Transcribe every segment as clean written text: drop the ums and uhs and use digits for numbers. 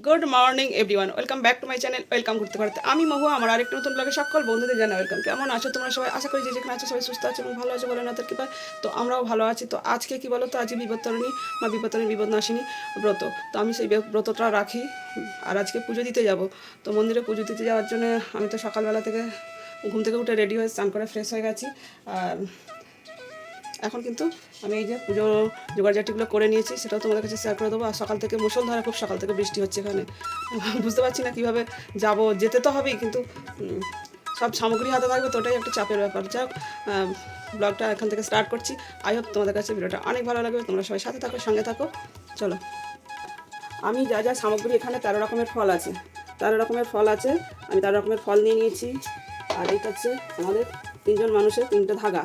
Good morning everyone, welcome back to my channel. Welcome করতে পারতে আমি মহুয়া, আমার আরেকটা নতুন ব্লগে সকল বন্ধুদের জানা ওয়েলকাম। কেমন আছো তোমরা সবাই? আশা করি যে যেখানে আছো সবাই সুস্থ আছো এবং ভালো আছো বলে না তার কৃপায়। তো আমরাও ভালো আছি। তো আজকে কি বলো তো, আজকে বিপত্তারিণী বা বিপত্তারিণী বিপদনাশিনী ব্রত। তো আমি সেই ব্রতটা রাখি আর আজকে পুজো দিতে যাব। তো মন্দিরে পুজো দিতে যাওয়ার জন্য আমি তো সকালবেলা থেকে ঘুম থেকে উঠে রেডি হয়ে স্নান করে ফ্রেশ হয়ে গেছি। আর এখন কিন্তু আমি এই যে পুজো জোগাড়জাটিগুলো করে নিয়েছি, সেটাও তোমাদের কাছে শেয়ার করে দেবো। আর সকাল থেকে মুষলধারে খুব সকাল থেকে বৃষ্টি হচ্ছে এখানে, বুঝতে পারছি না কীভাবে যাব। যেতে তো হবেই, কিন্তু সব সামগ্রী হাতে থাকবে তো ওটাই একটা চাপের ব্যাপার। যাই হোক, ব্লগটা এখান থেকে স্টার্ট করছি। আই হোপ তোমাদের কাছে ভিডিওটা অনেক ভালো লাগবে। তোমরা সবাই সাথে থাকো, সঙ্গে থাকো। চলো, আমি যা যা সামগ্রী, এখানে 13 রকমের ফল আছে। 13 রকমের ফল আছে, আমি 13 রকমের ফল নিয়ে নিয়েছি। আর এটা হচ্ছে আমাদের 3জন মানুষের 3টে ধাগা,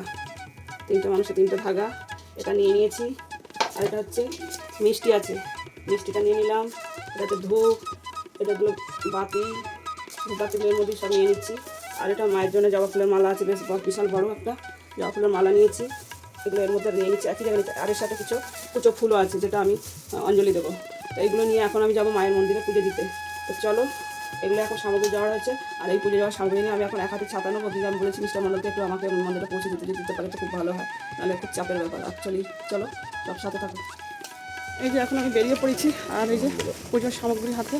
3টে মানুষের 3টে ধাগা, এটা নিয়ে নিয়েছি। আর এটা হচ্ছে মিষ্টি আছে, মিষ্টিটা নিয়ে নিলাম। এটা হচ্ছে ধূপ, এটাগুলো বাতি, ধূপ বাতিগুলোর মধ্যে সব নিয়ে নিচ্ছি। আর এটা মায়ের জন্য জবা ফুলের মালা আছে, বেশ বিশাল বড়ো একটা জবা ফুলের মালা নিয়েছি। এগুলো এর মধ্যে নিয়ে নিচ্ছি একই জায়গায়। আর এর সাথে কিছু কুচো ফুলও আছে, যেটা আমি অঞ্জলি দেবো। তো এইগুলো নিয়ে এখন আমি যাবো মায়ের মন্দিরে পুজো দিতে। তো চলো, এগুলো এখন সামগ্রী যাওয়া হয়েছে। আর এই পুজো যাওয়ার সামগ্রী নিয়ে আমি এখন এক হাতে ছাতা নেবো। দিদি আমি বলেছি মিস্টার মন্ডলকে একটু আমাকে মন্দিরে পৌঁছে দিতে পারে তো খুব ভালো হয়, নাহলে খুব চাপের ব্যাপার। অ্যাকচুয়ালি চলো, সব সাথে থাকো। এই যে এখন আমি বেরিয়ে পড়েছি, আর এই যে পুজোর সামগ্রী হাতে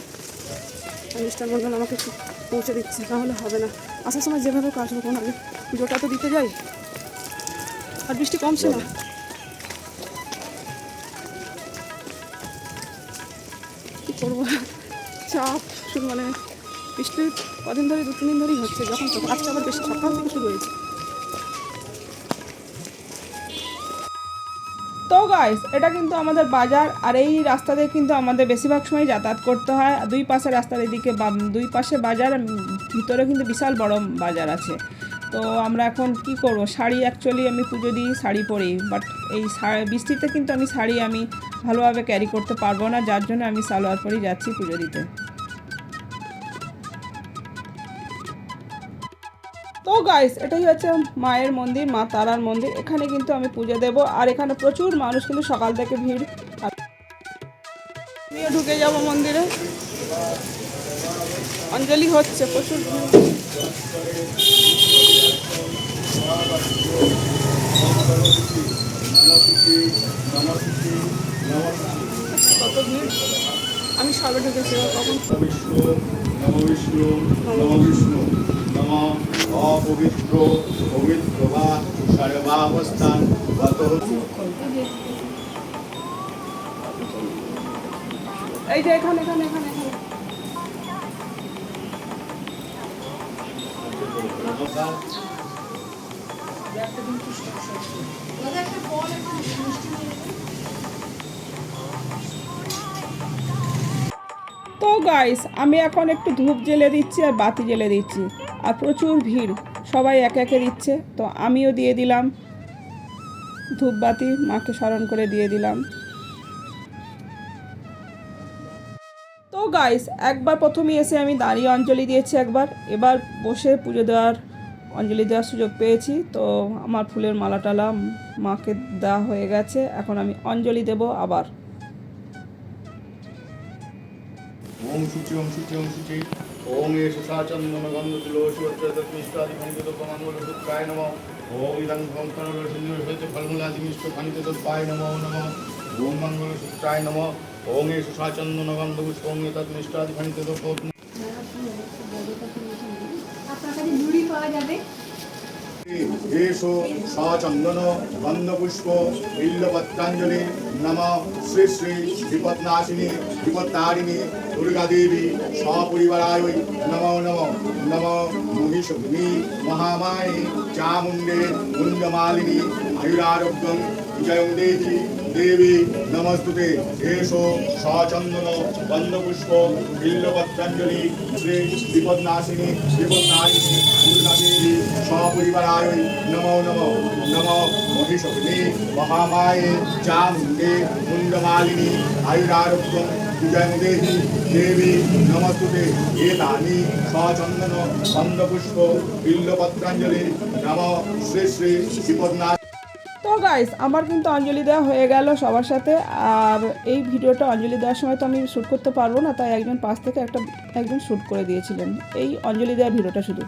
মিস্টার মন্ডল আমাকে একটু পৌঁছে দিচ্ছে, তাহলে হবে না। আসার সময় যেভাবে আসবো, কোন আগে পুজোটা তো দিতে যাই। আর বৃষ্টি কমছে না, কী করবো, চাপ শুরু। মানে বৃষ্টির কদিন ধরে 2-3 দিন ধরেই হচ্ছে, যখন তো আজকে আবার বেশি সকাল থেকে শুরু হয়েছে। তো গাইস, এটা কিন্তু আমাদের বাজার। আর এই রাস্তা দিয়ে কিন্তু আমাদের বেশিরভাগ সময় যাতায়াত করতে হয়। দুই পাশে রাস্তার এদিকে দুই পাশে বাজার, ভিতরে কিন্তু বিশাল বড় বাজার আছে। তো আমরা এখন কি করব, শাড়ি অ্যাকচুয়ালি আমি পুজো দিই শাড়ি পরি, বাট এই বৃষ্টিতে কিন্তু আমি শাড়ি ভালোভাবে ক্যারি করতে পারবো না, যার জন্য আমি সালোয়ার পরেই যাচ্ছি পুজো দিতে। তো গাইস, এটাই হচ্ছে মায়ের মন্দির, মা তারার মন্দির। এখানে কিন্তু আমি পুজো দেব। আর এখানে প্রচুর মানুষ, কিন্তু সকাল থেকে ভিড়। আমিও ঢুকে যাব মন্দিরে, অঞ্জলি হচ্ছে, প্রচুর ভিড়। কত ভিড়, আমি সবে ঢুকেছি কখন। বিষ্ণু নম অপবিত্র পবিত্র বা সর্বাবস্থান এই যে এখানে এখানে এখানে এখানে তো গাইস, আমি এখন একটু ধূপ জ্বেলে দিচ্ছি আর বাতি জ্বেলে দিচ্ছি। আর প্রচুর ভিড়, সবাই একে একে দিচ্ছে, তো আমিও দিয়ে দিলাম ধূপ বাতি, মাকে স্মরণ করে দিয়ে দিলাম। তো গাইস, একবার প্রথমে এসে আমি দাঁড়িয়ে অঞ্জলি দিয়েছি একবার, এবার বসে পুজো দেওয়ার অঞ্জলি দেওয়ার সুযোগ পেয়েছি। তো আমার ফুলের মালা টালা মাকে দেওয়া হয়ে গেছে, এখন আমি অঞ্জলি দেব আবার। ওম শুচি ওম শুচি ওম শুচি ওম এষ সাচন্দন গন্ধ তুলসী মঙ্গল সূত্রায় নমঃ। ওম ইদং ভঙ্কর সিন্ধু হইতে ফলমূলাদি মিষ্ট পানিতে তৎপায় নমঃ নমঃ। ওম মঙ্গল সূত্রায় নমঃ। ওম এষ সাচন্দন গন্ধ পুষ্প ওম এতৎ মিষ্টাদি পানিতে তৎ। আপনার কাছে ঝুড়ি পাওয়া যাবে। এষো সচন্দন গন্ধপুষ্প বিল্লপত্রাঞ্জলি নম শ্রী শ্রী বিপদনাশিনী বিপত্তারিণী দুর্গা দেবী সপরিবারায় নমো নমো। নম মহিষগ্নি মহামায়ে চামুণ্ডে মুণ্ডমালিনী আয়ুরারোগ্যং বিজয়ং দেহি দেবী নমস্তুতে। এষো সচন্দন গন্ধপুষ্প বিল্লপত্রাঞ্জলি শ্রী বিপদনাশিনী বিপত্তারিণী দুর্গা দেবী সপরিবারায় নমো নমো। নম মহিষগ্নি মহামায়ে চামুণ্ডে মুণ্ডমালিনী আয়ুরারোগ্যং বিজয়ং দেহি দেবী নমস্তুতে। এতানি সচন্দন গন্ধপুষ্প বিল্লপত্রাঞ্জলি নম শ্রী শ্রী বিপদনাশিনী। তো গাইস আমার কিন্তু অঞ্জলি দেওয়া হয়ে গেল সবার সাথে। আর এই ভিডিওটা অঞ্জলি দেওয়ার সময় তো আমি শ্যুট করতে পারবো না, তাই একজন পাশ থেকে একজন শ্যুট করে দিয়েছিলেন এই অঞ্জলি দেওয়ার ভিডিওটা শুধু।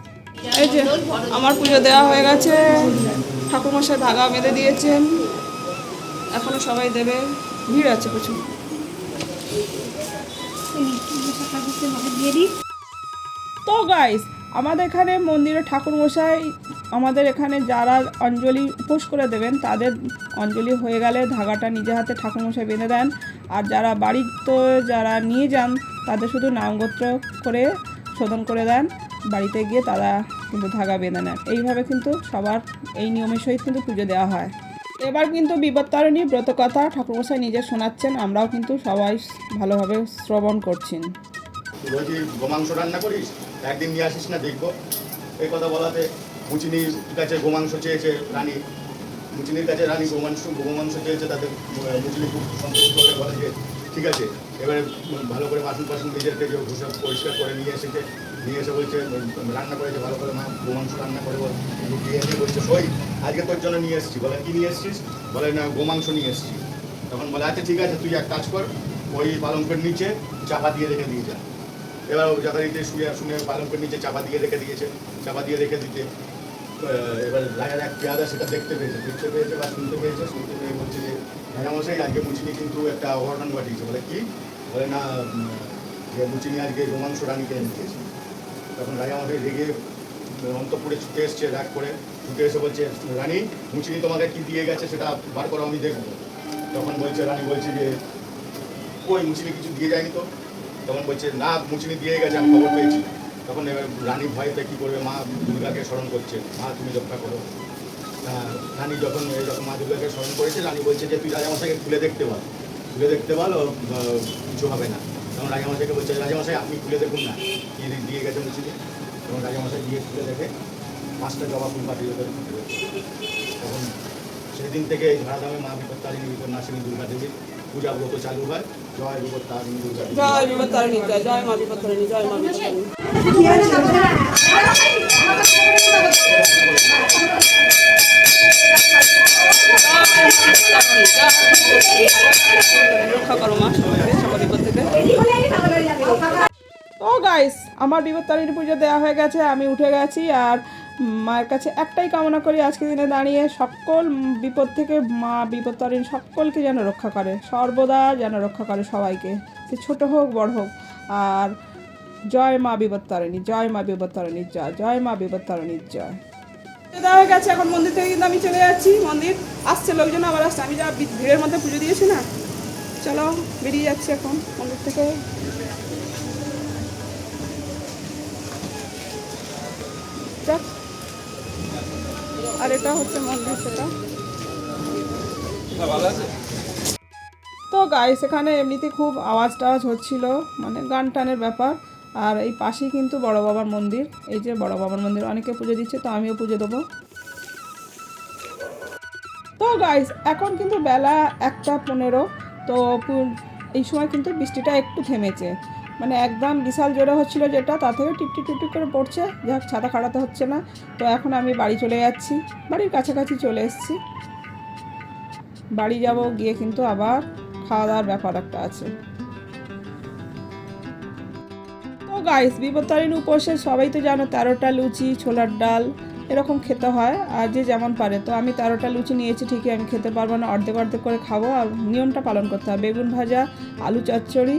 এই যে আমার পুজো দেওয়া হয়ে গেছে, ঠাকুরমশাই ধাগা বেঁধে দিয়েছেন, এখনো সবাই দেবে, ভিড় আছে প্রচুর। দিয়ে দিই। তো গাইস আমাদের এখানে মন্দিরে ঠাকুরমশাই আমাদের এখানে যারা অঞ্জলি উপোস করে দেবেন তাদের অঞ্জলি হয়ে গেলে ধাগাটা নিজে হাতে ঠাকুরমশাই বেঁধে দেন। আর যারা বাড়িতে যারা নিয়ে যান তাদের শুধু নামগোত্র করে শোধন করে দেন, বাড়িতে গিয়ে তারা কিন্তু ধাগা বেঁধে নেন। এইভাবে কিন্তু সবার এই নিয়মের সহিত কিন্তু পুজো দেওয়া হয়। এবার কিন্তু বিপত্তারিণী ব্রতকথা ঠাকুরমশাই নিজে শোনাচ্ছেন, আমরাও কিন্তু সবাই ভালোভাবে শ্রবণ করছেন। বলছি গোমাংস রান্না করিস, একদিন নিয়ে আসিস না দেখবো। এই কথা বলাতে মুচিনির কাছে গোমাংস চেয়েছে রানী, মুচিনির কাছে রানী গোমাংস চেয়েছে, তাদের মুচিনি খুব সন্তুষ্ট হয়ে বলে যে ঠিক আছে। এবারে ভালো করে বাসন নিজের থেকে ঘুষে পরিষ্কার করে নিয়ে এসে বলছে রান্না করেছে ভালো করে, মা গোমাংস রান্না করে দিয়ে এসে বলছে সই আজকে তোর জন্য নিয়ে এসেছি। বলে কি নিয়ে এসেছিস? বলে না গোমাংস নিয়ে এসেছি। তখন বলে আচ্ছা ঠিক আছে, তুই এক কাজ কর, ওই পালঙ্কের নিচে চাপা দিয়ে রেখে দিয়ে যা। এবার যথারীতি শুনে পালঙ্কের নিচে চাপা দিয়ে রেখে দিতে এবার রাজার এক পেয়াদা সেটা দেখতে পেয়েছে বা শুনতে পেয়ে বলছে যে রাজামশাই আজকে মুচিনি কিন্তু একটা অঘটন ঘটিয়েছে। বলে কি? বলে না যে মুচিনি আজকে গোমাংস রানীকে এনে দিয়েছে। তখন রাজামশাই রেগে অন্তঃপুরে ছুটে এসছে, রাগ করে ছুটে এসে বলছে রানী মুচিনি তোমাকে কি দিয়ে গেছে সেটা বার করো, আমি দেখবো। তখন রানী বলছে যে ওই মুচিনি কিছু দিয়ে যায়নি তো। তখন বলছে না মুচিনি দিয়ে গেছে, আমি খবর পেয়েছি। তখন এবার রানী ভয়তে কী করবে, মা দুর্গাকে স্মরণ করছে, মা তুমি রক্ষা করো। রানী যখন মা দুর্গাকে স্মরণ করেছে, রানী বলছে যে তুই রাজামশাইকে খুলে দেখতে বল কিছু হবে না। তখন রাজামশাইকে বলছে রাজামশাই আপনি খুলে দেখুন না কি দিয়ে গেছে মুচিনি। তখন রাজামশাই দিয়ে খুলে দেখে 5টা জবা ফুল পাঠিয়ে দেবে। তখন সেদিন থেকে এই ধরাধামে মা বিপত্তারিণী বিপন্নাসিনী দুর্গা দেবীর পূজা ব্রত চালু হয়। জয় বিপত্তারিণী দুর্গা দেবী। জয় বিপত্তারিণী, জয় মা বিপত্তারিণী, জয় মা বিপত্তারিণী। রক্ষা করো মা সবাইকে সকল বিপদ থেকে। তো গাইস আমার বিপত্তারিণী পুজো দেওয়া হয়ে গেছে, আমি উঠে গেছি। আর মায়ের কাছে একটাই কামনা করি আজকের দিনে দাঁড়িয়ে সকল বিপদ থেকে মা বিপত্তারিণী সকলকে যেন রক্ষা করে, সর্বদা যেন রক্ষা করে সবাইকে, সে ছোট হোক বড় হোক। আর জয় মা বিপত্তারিণী, জয় মা বিপত্তারিণীর জয়, জয় মা বিপত্তারিণীর জয়। দেওয়া হয়ে গেছে, এখন মন্দির থেকে কিন্তু আমি চলে যাচ্ছি। মন্দির আসছে লোকজন, আবার আসছে, আমি যা ভিড়ের মধ্যে পুজো দিয়েছি না, চলো বেরিয়ে যাচ্ছি এখন মন্দির থেকে। যাক, আর এটা হচ্ছে মন্দির সেটা। তো গাইস এখানে এমনিতে খুব আওয়াজ টাওয়াজ হচ্ছিল, মানে গান টানের ব্যাপার। আর এই পাশেই কিন্তু বড় বাবার মন্দির, এই যে বড় বাবার মন্দির অনেকে পুজো দিচ্ছে, তো আমিও পুজো দেবো। তো গাইস এখন কিন্তু বেলা 1:15। তো এই সময় কিন্তু বৃষ্টিটা একটু থেমেছে, মানে একদম বিশাল জোরে হচ্ছিল যেটা, তা থেকে টিপটি টিপটি করে পড়ছে, যাক ছাতা খাড়াতে হচ্ছে না। তো এখন আমি বাড়ি চলে যাচ্ছি, বাড়ির কাছাকাছি চলে এসেছি। বাড়ি যাব, গিয়ে কিন্তু আবার খাওয়া দাওয়ার ব্যাপার একটা আছে। তো গাইস বিপত্তারিণী উপোসে সবাই তো জানো 13টা লুচি, ছোলার ডাল এরকম খেতে হয়, আর যে যেমন পারে। তো আমি 13টা লুচি নিয়েছি, ঠিকই আমি খেতে পারবো না, অর্ধেক অর্ধেক করে খাবো। আর নিয়মটা পালন করতে হবে, বেগুন ভাজা, আলু চচ্চড়ি,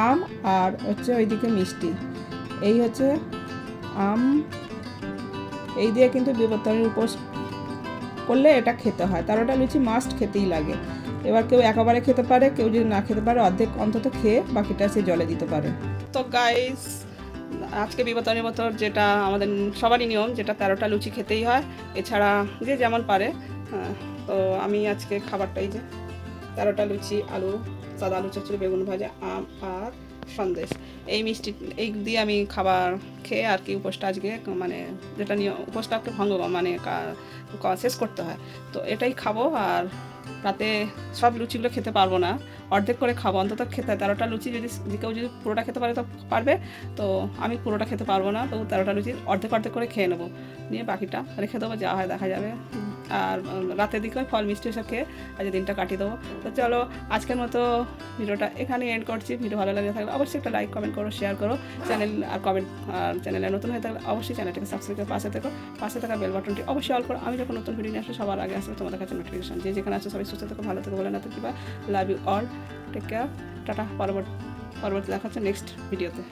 আম, আর হচ্ছে ওইদিকে মিষ্টি। এই হচ্ছে আম, এই দিয়ে কিন্তু বিপত্তারিণী উপোস করলে এটা খেতে হয়। 13টা লুচি মাস্ট খেতেই লাগে। এবার কেউ একেবারে খেতে পারে, কেউ যদি না খেতে পারে অর্ধেক অন্তত খেয়ে বাকিটা সে জলে দিতে পারে। তো গাইস আজকে বিপত্তারিণী ব্রত যেটা আমাদের সবারই নিয়ম, যেটা 13টা লুচি খেতেই হয়, এছাড়া যে যেমন পারে। তো আমি আজকে খাবারটাই যে 13টা লুচি, আলু, সাদা আলু চচ্চড়ি, বেগুন ভাজা, আম আর সন্দেশ, এই মিষ্টি এই দিয়ে আমি খাবার খেয়ে আর কি উপোসটা আজকে মানে যেটা নিয়ে উপোসটাকে ভঙ্গ মানে শেষ করতে হয়, তো এটাই খাবো। আর রাতে সব লুচিগুলো খেতে পারবো না, অর্ধেক করে খাবো, অন্তত খেতে 13টা লুচি যদি কেউ যদি পুরোটা খেতে পারে তো পারবে, তো আমি পুরোটা খেতে পারবো না, তো 13টা লুচি অর্ধেক অর্ধেক করে খেয়ে নেবো, নিয়ে বাকিটা রেখে দেবো, যা হয় দেখা যাবে। আর রাতের দিকে ফল মিষ্টি এসব খেয়ে আজ দিনটা কাটিয়ে দেবো। তো চলো আজকের মতো ভিডিওটা এখানেই এন্ড করছি। ভিডিও ভালো লাগে থাকলে অবশ্যই একটা লাইক কমেন্ট করো, শেয়ার করো, চ্যানেল আর কমেন্ট, আর চ্যানেলে নতুন হয়ে থাকলে অবশ্যই চ্যানেলটাকে সাবস্ক্রাইব করে পাশে থাকা বেল বাটনটি অবশ্যই অল করো। আমি যখন নতুন ভিডিও নিয়ে আসবো সবার আগে আসবে তোমাদের কাছে নোটিফিকেশন। যে যেখানে আছো সবাই সুস্থ থাকো, ভালো থাকো, বলে না তো কিবা love you all, take care, tata. পরবর্তী দেখা হচ্ছে নেক্সট ভিডিওতে।